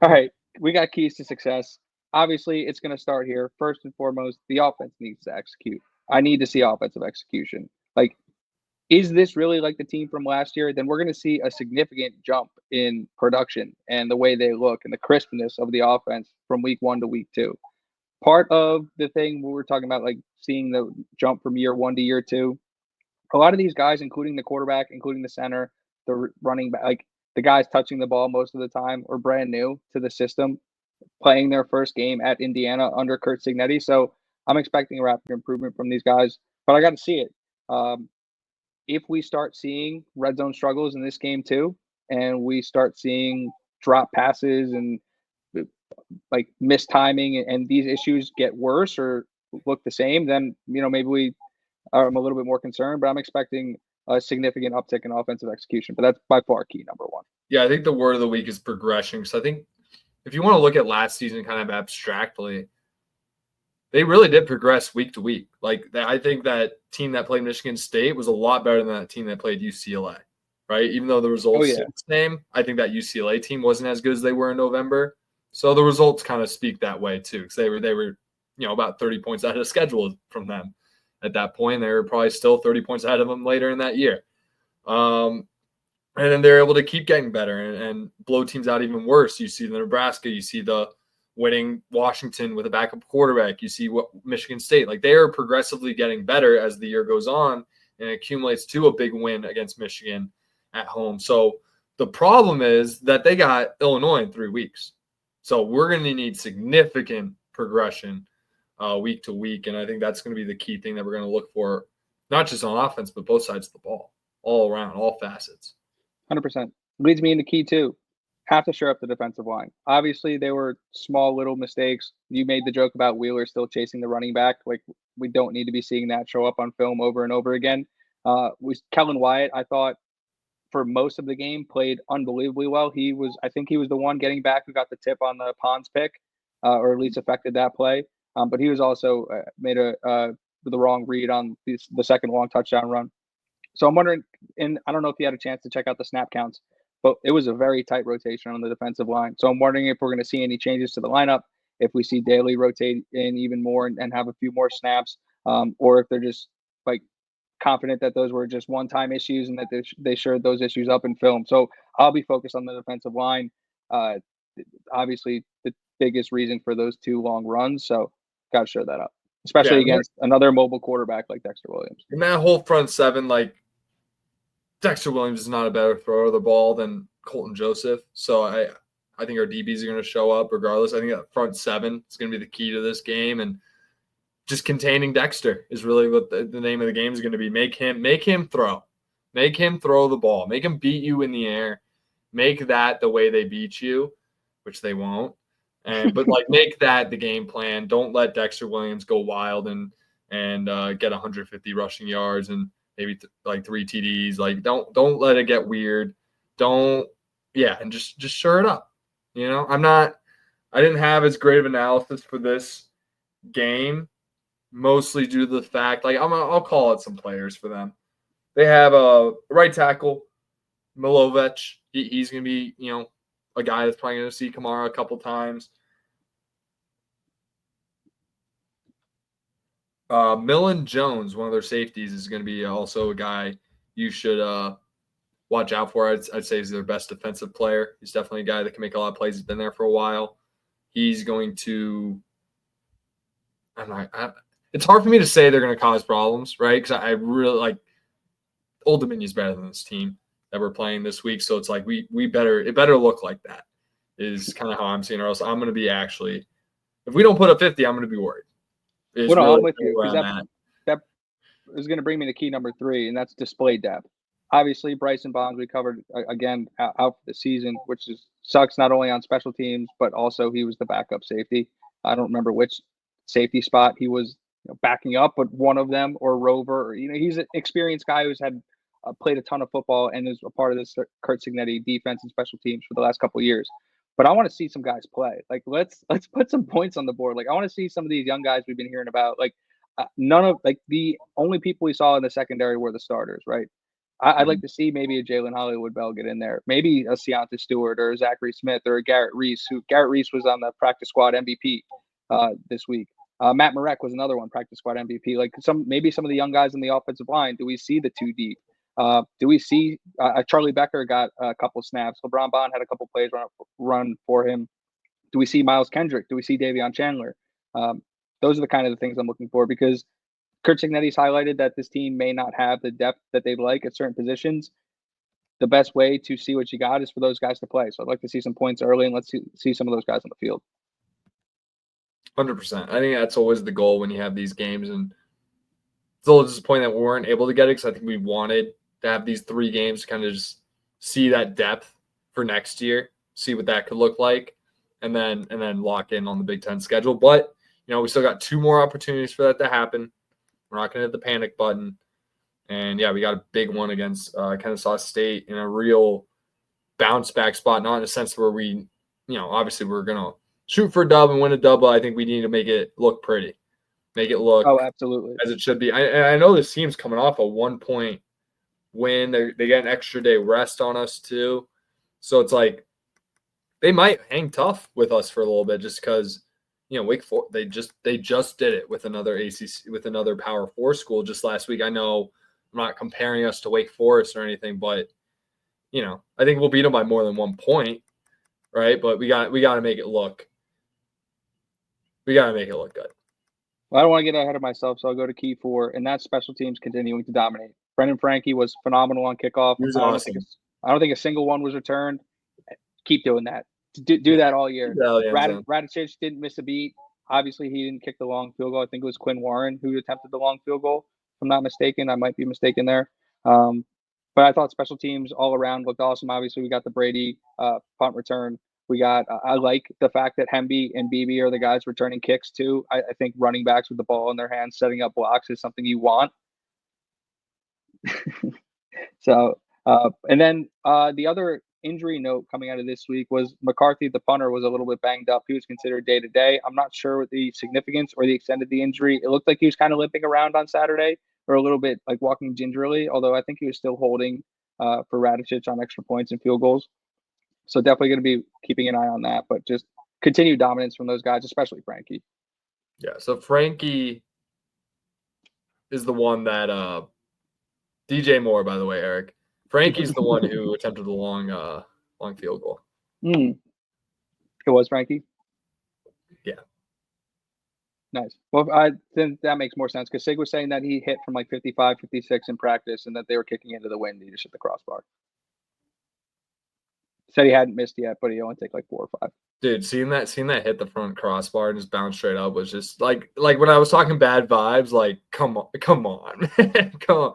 All right, we got keys to success. Obviously, it's going to start here. First and foremost, the offense needs to execute. I need to see offensive execution. Like, is this really like the team from last year? Then we're going to see a significant jump in production and the way they look and the crispness of the offense from week 1 to week 2. Part of the thing we were talking about, like seeing the jump from year 1 to year 2, a lot of these guys, including the quarterback, including the center, the running back, like the guys touching the ball most of the time, are brand new to the system, playing their first game at Indiana under Kurt Cignetti. So I'm expecting a rapid improvement from these guys, but I got to see it. Um, if we start seeing red zone struggles in this game too, and we start seeing drop passes and like mistiming, and these issues get worse or look the same, then maybe I'm a little bit more concerned. But I'm expecting a significant uptick in offensive execution. But that's by far key number one. Yeah, I think the word of the week is progression. Because I think if you want to look at last season kind of abstractly, they really did progress week to week. Like I think that team that played Michigan State was a lot better than that team that played UCLA, right? Even though the results yeah. the same, I think that UCLA team wasn't as good as they were in November. So the results kind of speak that way too, because they were about 30 points out of schedule from them at that point. They were probably still 30 points ahead of them later in that year. And then they're able to keep getting better and blow teams out even worse. You see the Nebraska, you see the winning Washington with a backup quarterback. You see what Michigan State, like they are progressively getting better as the year goes on and it accumulates to a big win against Michigan at home. So the problem is that they got Illinois in 3 weeks. So we're going to need significant progression week to week. And I think that's going to be the key thing that we're going to look for, not just on offense, but both sides of the ball, all around, all facets. 100%. Leads me into key two. Have to shore up the defensive line. Obviously, they were small little mistakes. You made the joke about Wheeler still chasing the running back. Like, we don't need to be seeing that show up on film over and over again. Kellen Wyatt, I thought, for most of the game, played unbelievably well. I think he was the one getting back who got the tip on the Pons pick, or at least affected that play. But he was also made the wrong read on the second long touchdown run. So I'm wondering, and I don't know if you had a chance to check out the snap counts, but it was a very tight rotation on the defensive line. So I'm wondering if we're going to see any changes to the lineup, if we see Daly rotate in even more and have a few more snaps, or if they're just like confident that those were just one-time issues and that they showed those issues up in film. So I'll be focused on the defensive line. Obviously, the biggest reason for those 2 long runs. So got to show that up, especially against another mobile quarterback like Dexter Williams. And that whole front seven, like Dexter Williams is not a better thrower of the ball than Colton Joseph. So I think our DBs are going to show up regardless. I think that front seven is going to be the key to this game. And just containing Dexter is really what the name of the game is going to be. Make him throw. Make him throw the ball. Make him beat you in the air. Make that the way they beat you, which they won't. But like make that the game plan. Don't let Dexter Williams go wild and get 150 rushing yards and maybe like 3 TDs. Like don't let it get weird. And just shore it up. I didn't have as great of analysis for this game, mostly due to the fact, like I'll call out some players for them. They have a right tackle, Milovich. He's going to be, a guy that's probably going to see Kamara a couple times. Millen Jones, one of their safeties, is going to be also a guy you should watch out for. I'd say he's their best defensive player. He's definitely a guy that can make a lot of plays. He's been there for a while. He's going to it's hard for me to say they're going to cause problems, right? Because I really like Old Dominion's better than this team that we're playing this week. So it's like it better look like that is kind of how I'm seeing it. Or else I'm going to be if we don't put up 50, I'm going to be worried. I'm with you, because that is going to bring me to key number 3, and that's display depth. Obviously, Bryson Bonds, we covered again out for the season, which sucks not only on special teams, but also he was the backup safety. I don't remember which safety spot he was backing up, but one of them, or Rover, or, he's an experienced guy who's had played a ton of football and is a part of this Kurt Cignetti defense and special teams for the last couple of years. But I want to see some guys play. Like let's put some points on the board. Like I want to see some of these young guys we've been hearing about. Like none of the only people we saw in the secondary were the starters, right? I'd like to see maybe a Jalen Hollywood Bell get in there, maybe a Seonta Stewart or a Zachary Smith or a Garrett Reese. Garrett Reese was on the practice squad MVP this week. Matt Marek was another one, practice squad MVP. Like maybe some of the young guys in the offensive line. Do we see the 2 deep? Do we see Charlie Becker got a couple snaps? LeBron Bond had a couple plays run for him. Do we see Miles Kendrick? Do we see Davion Chandler? Those are the kind of the things I'm looking for, because Kurt Cignetti's highlighted that this team may not have the depth that they'd like at certain positions. The best way to see what you got is for those guys to play. So I'd like to see some points early, and let's see some of those guys on the field. 100%. I think that's always the goal when you have these games. And it's a little disappointing that we weren't able to get it, because I think we wanted to have these 3 games to kind of just see that depth for next year, see what that could look like, and then lock in on the Big Ten schedule. But, we still got 2 more opportunities for that to happen. We're not going to hit the panic button. And, yeah, we got a big one against Kennesaw State in a real bounce-back spot, not in a sense where we, obviously we're going to shoot for a dub and win a dub, but I think we need to make it look pretty, make it look absolutely as it should be. I know this team's coming off a 1-point win. They get an extra day rest on us too. So it's like they might hang tough with us for a little bit, just because – Wake Forest, they just did it with another ACC, with another Power 4 school just last week. I know I'm not comparing us to Wake Forest or anything, but I think we'll beat them by more than 1 point, right? But we got to make it look. We got to make it look good. Well, I don't want to get ahead of myself, so I'll go to key 4, and that's special teams continuing to dominate. Brendan Franke was phenomenal on kickoff. He was awesome. I don't think a single one was returned. Keep doing that. Do that all year. Radicic didn't miss a beat. Obviously, he didn't kick the long field goal. I think it was Quinn Warren who attempted the long field goal, if I'm not mistaken. I might be mistaken there. But I thought special teams all around looked awesome. Obviously, we got the Brady punt return. I like the fact that Hemby and Beebe are the guys returning kicks too. I think running backs with the ball in their hands, setting up blocks is something you want. So, and then the other injury note coming out of this week was McCarthy, the punter, was a little bit banged up. He was considered day-to-day. I'm not sure what the significance or the extent of the injury. It looked like he was kind of limping around on Saturday, or a little bit like walking gingerly, although I think he was still holding for Radicic on extra points and field goals. So definitely going to be keeping an eye on that, but just continued dominance from those guys, especially Franke. Yeah, so Franke is the one that DJ Moore, by the way, Eric. Franke's the one who attempted the long field goal. It was Franke? Yeah. Nice. Well, then that makes more sense, because Sig was saying that he hit from like 55, 56 in practice, and that they were kicking into the wind. He just hit the crossbar. Said he hadn't missed yet, but he only take like 4 or 5. Dude, seeing that hit the front crossbar and just bounce straight up was just like when I was talking bad vibes, like come on, man. Come on.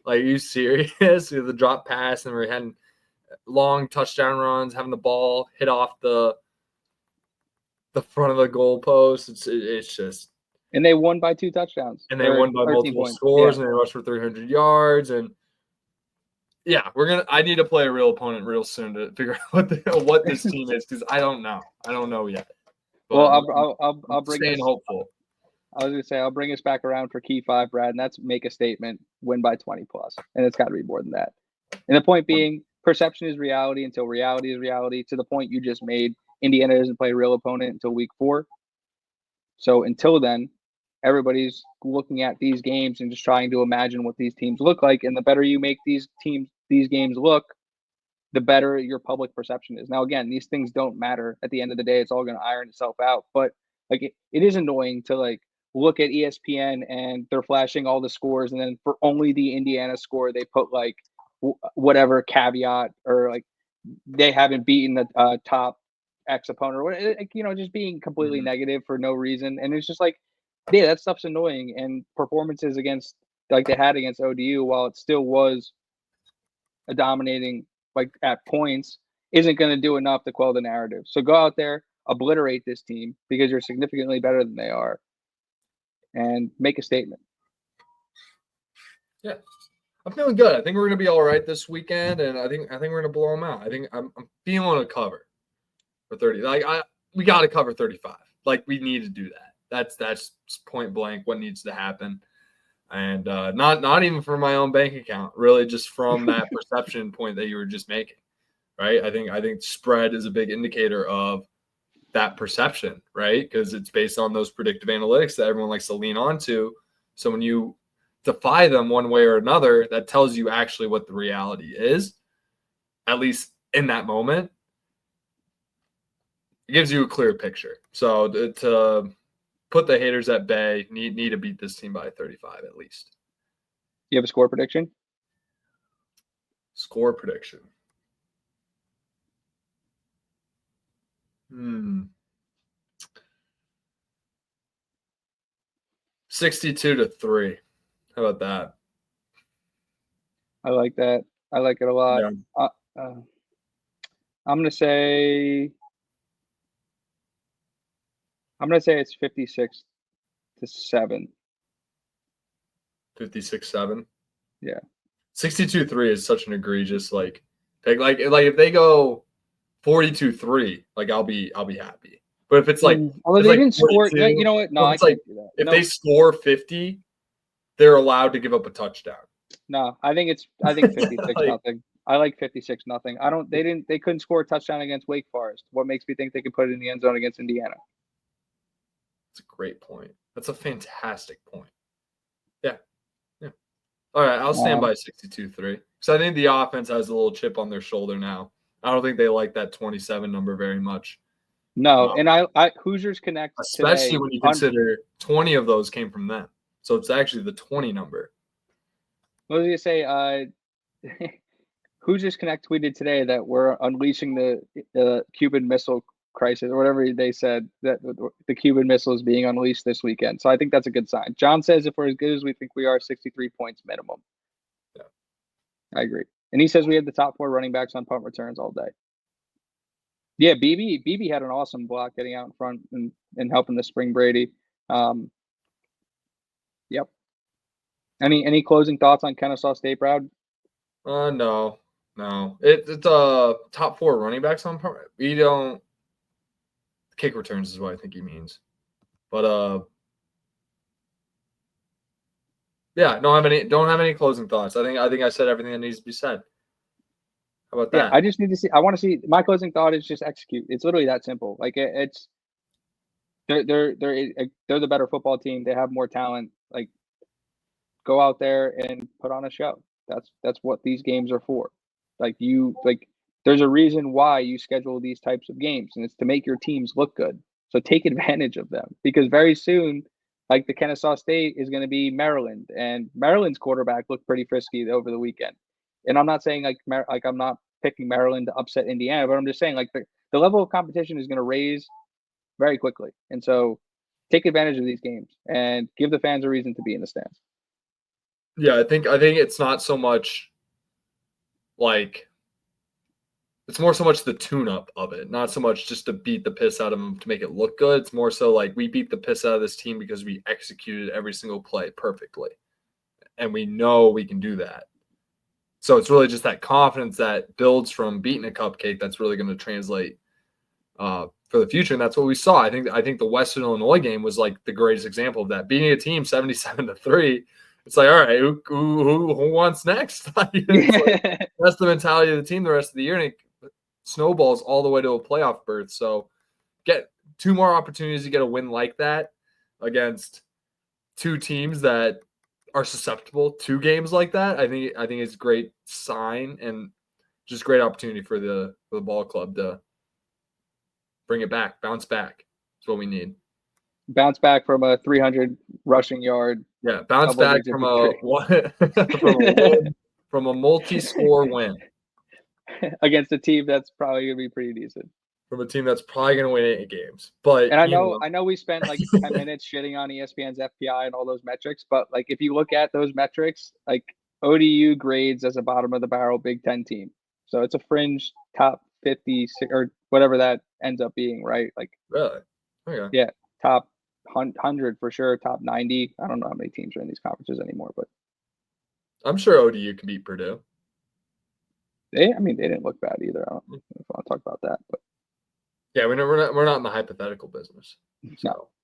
Like, are you serious? The drop pass, and we're having long touchdown runs, having the ball hit off the front of the goalpost. It's just. And they won by 2 touchdowns. And they won by multiple points. scores, and they rushed for 300 yards. And yeah, I need to play a real opponent real soon to figure out what this team is, because I don't know. I don't know yet. But well, I'll bring staying hopeful. I was going to say, I'll bring us back around for key 5, Brad, and that's make a statement, win by 20 plus. And it's got to be more than that. And the point being, perception is reality until reality is reality. To the point you just made, Indiana doesn't play a real opponent until week 4. So until then, everybody's looking at these games and just trying to imagine what these teams look like. And the better you make these games look, the better your public perception is. Now, again, these things don't matter. At the end of the day, it's all going to iron itself out. But like it is annoying to like look at ESPN and they're flashing all the scores, and then for only the Indiana score, they put like whatever caveat, or like they haven't beaten the top X opponent, or just being completely negative for no reason. And it's just like, yeah, that stuff's annoying. And performances against, like they had against ODU, while it still was a dominating, like at points, isn't going to do enough to quell the narrative. So go out there, obliterate this team, because you're significantly better than they are, and make a statement. Yeah, I'm feeling good. I think we're going to be all right this weekend, and I think we're going to blow them out. I think I'm feeling a cover for 30. Like we got to cover 35. Like we need to do that. That's point blank what needs to happen. And not even from my own bank account, really just from that perception point that you were just making, right? I think spread is a big indicator of that perception, right? Because it's based on those predictive analytics that everyone likes to lean onto. So when you defy them one way or another, that tells you actually what the reality is, at least in that moment. It gives you a clear picture. So to put the haters at bay, need to beat this team by 35 at least. You have a score prediction? Score prediction. 62-3. How about that? I like that. I like it a lot. Yeah. I'm gonna say it's 56-7. 56-7. Yeah. 62-3 is such an egregious pick. Like if they go 42-3, I'll be happy. But if it's although they didn't score, you know what? No, I can't do that. If they score 50, they're allowed to give up a touchdown. No, I think 56-0. I like 56-0. They couldn't score a touchdown against Wake Forest. What makes me think they could put it in the end zone against Indiana? That's a great point. That's a fantastic point. Yeah. All right, I'll stand by 62-3 because I think the offense has a little chip on their shoulder now. I don't think they like that 27 number very much. No, and I Hoosiers Connect, especially today, when you consider 20 of those came from them. So it's actually the 20 number. What was I say? Hoosiers Connect tweeted today that we're unleashing the Cuban Missile Crisis, or whatever they said, that the Cuban missile is being unleashed this weekend. So I think that's a good sign. John says if we're as good as we think we are, 63 points minimum. Yeah, I agree. And he says we have the top 4 running backs on punt returns all day. Yeah, BB had an awesome block getting out in front and helping the Spring Brady. Yep. Any closing thoughts on Kennesaw State, Brad? No. It's top 4 running backs on punt. We don't. Kick returns is what I think he means. But yeah, don't have any closing thoughts. I think I said everything that needs to be said. How about that? Yeah, I just need to see. I want to see. My closing thought is just execute. It's literally that simple. It's they're the better football team. They have more talent. Go out there and put on a show. That's what these games are for. There's a reason why you schedule these types of games, and it's to make your teams look good. So take advantage of them, because very soon, the Kennesaw State is going to be Maryland, and Maryland's quarterback looked pretty frisky over the weekend. And I'm not saying I'm not picking Maryland to upset Indiana, but I'm just saying the level of competition is going to raise very quickly, and so take advantage of these games and give the fans a reason to be in the stands. Yeah, I think it's not so much it's more so much the tune-up of it, not so much just to beat the piss out of them to make it look good. It's more so we beat the piss out of this team because we executed every single play perfectly, and we know we can do that. So it's really just that confidence that builds from beating a cupcake that's really going to translate for the future, and that's what we saw. I think the Western Illinois game was the greatest example of that. Beating a team 77-3. It's all right, who wants next? That's the mentality of the team the rest of the year, and it snowballs all the way to a playoff berth. So get 2 more opportunities to get a win like that against 2 teams that are susceptible to games like that. I think it's a great sign and just great opportunity for the ball club to bring it back, bounce back. That's what we need. Bounce back from a 300 rushing yard. Yeah, bounce back from from a multi-score win against a team that's probably going to be pretty decent. From a team that's probably going to win 8 games. But and I know we spent 10 minutes shitting on ESPN's FPI and all those metrics, but if you look at those metrics, ODU grades as a bottom of the barrel Big Ten team. So it's a fringe top 50 or whatever that ends up being, right? Really? Okay. Yeah, top 100 for sure, top 90. I don't know how many teams are in these conferences anymore, but I'm sure ODU can beat Purdue. They didn't look bad either. I don't know if I want to talk about that, but yeah, we're not in the hypothetical business. So. No.